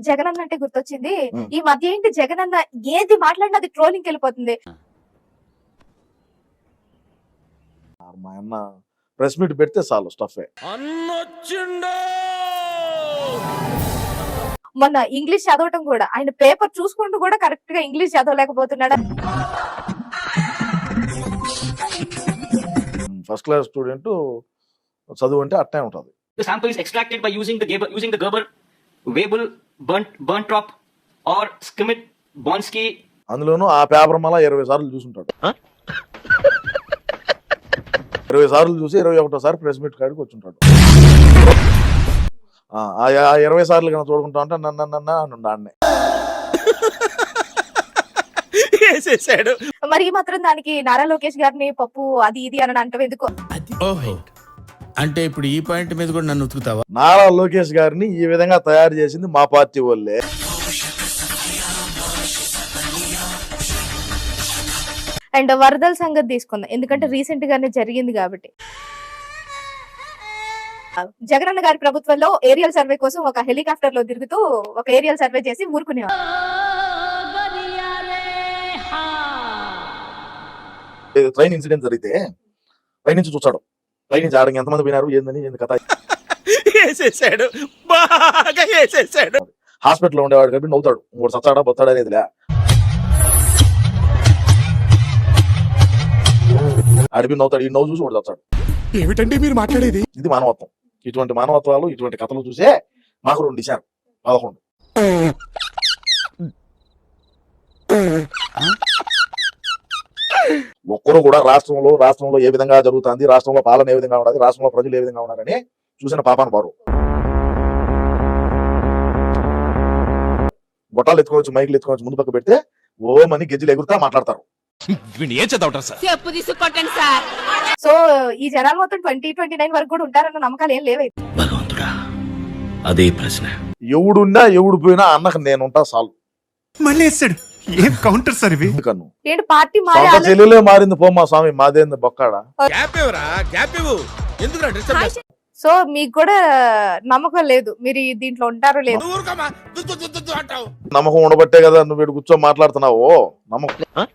జగన్ అన్న అంటే గుర్తొచ్చింది. ఉమ్. ఈ మధ్య ఏంటి జగన్ అన్న ఏది మాట్లాడినా అది ట్రోలింగ్ వెళ్ళిపోతుంది. మా అన్న ప్రెస్ మీట్ పెడితే చాలు స్టఫ్. మొన్న ఇంగ్లీష్ చదవటం కూడా ఆయన పేపర్ చూసుకుంటూ కూడా కరెక్ట్ గా ఇంగ్లీష్ చదవలేకపోతున్నాడు. ఫస్ట్ క్లాస్ స్టూడెంట్ చదువు అంటే అట్టే ఉంటది. The sample is extracted by using the Gerber, Weibull, Berntrop or Schmidt, Bonsky. అందులోనూ ఆ పేపర్ మళ్ళా 20 సార్లు చూసుంటాడు. 20 సార్లు చూసి 21వ సారి ప్రెస్ మీట్ కాడికి వచ్చుంటాడు. ఆ 20 సార్లు కన్నా చూడుకుంటా అంటే నన్ను మరి ఈ మాత్రం దానికి నారా లోకేష్ గారిని పప్పు అది ఇది అని అంటాం ఎందుకో. అంటే ఇప్పుడు ఈ పాయింట్ మీద కూడా నన్ను ఉతుకుతావా? నారా లోకేష్ గారిని ఈ విధంగా తయారు చేసింది మా పార్టీ వాళ్ళే. అండ్ వరదల సంగతి తీసుకుందాం, ఎందుకంటే రీసెంట్ గానే జరిగింది కాబట్టి. జగనన్న గారి ప్రభుత్వంలో ఏరియల్ సర్వే కోసం ఒక హెలికాప్టర్ లో తిరుగుతూ ఒక ఏరియల్ సర్వే చేసి ఊరుకునేవారు. ట్రైన్ ఇన్సిడెంట్ జరిగితే ట్రైన్ నుంచి చూస్తాడు, ట్రైన్ నుంచి ఆడకి ఎంతమంది పోయినారు ఏందని కథ. హాస్పిటల్లో ఉండేవాడు కాబట్టి నవ్వుతాడు, ఇంకోటి సచ్చాడా బొత్తాడా అనేదిలే. అడిపి నవ్వుతాడు, ఈ నవ్వు చూసి ఒకటి చచ్చాడు. ఏమిటండి మీరు మాట్లాడేది? ఇది మానవత్వం. ఇటువంటి మానవత్వాలు ఇటువంటి కథలు చూసే మాకు 2 ఇచ్చారు 11. ఒక్కరు కూడా రాష్ట్రంలో ఏ విధంగా జరుగుతుంది, రాష్ట్రంలో పాలన ఏ విధంగా ఉన్నది, రాష్ట్రంలో ప్రజలు ఏ విధంగా ఉన్నారని చూసిన పాపాను పారు. గొట్టాలు ఎత్తుకోవచ్చు, మైకులు ఎత్తుకోవచ్చు, ముందు పక్క పెడితే ఓమని గెజ్జలు ఎగురుతా మాట్లాడతారు. సో ఈ జనాలు మొత్తం 2029 వరకు కూడా ఉంటారన్న నమ్మకాలు ఏం లేవు. అదే ప్రశ్న. ఎవడున్నా ఎవడు పోయినా అన్నకు నేనుంటా చాలు. మళ్ళీ వేస్తాడు. ఏం కౌంటర్ సార్ ఇవి? కన్ను ఏంటి పార్టీ సొంత చెల్లెలే మారింది పోమ్మా స్వామి, మాదేంది బొక్కాడా. సో మీకు కూడా నమ్మకం లేదు మీరు దీంట్లో ఉంటారో లేదు. నమ్మకం ఉండబట్టే కదా నువ్వు వీడు కూర్చో మాట్లాడుతున్నావు. నమ్మకం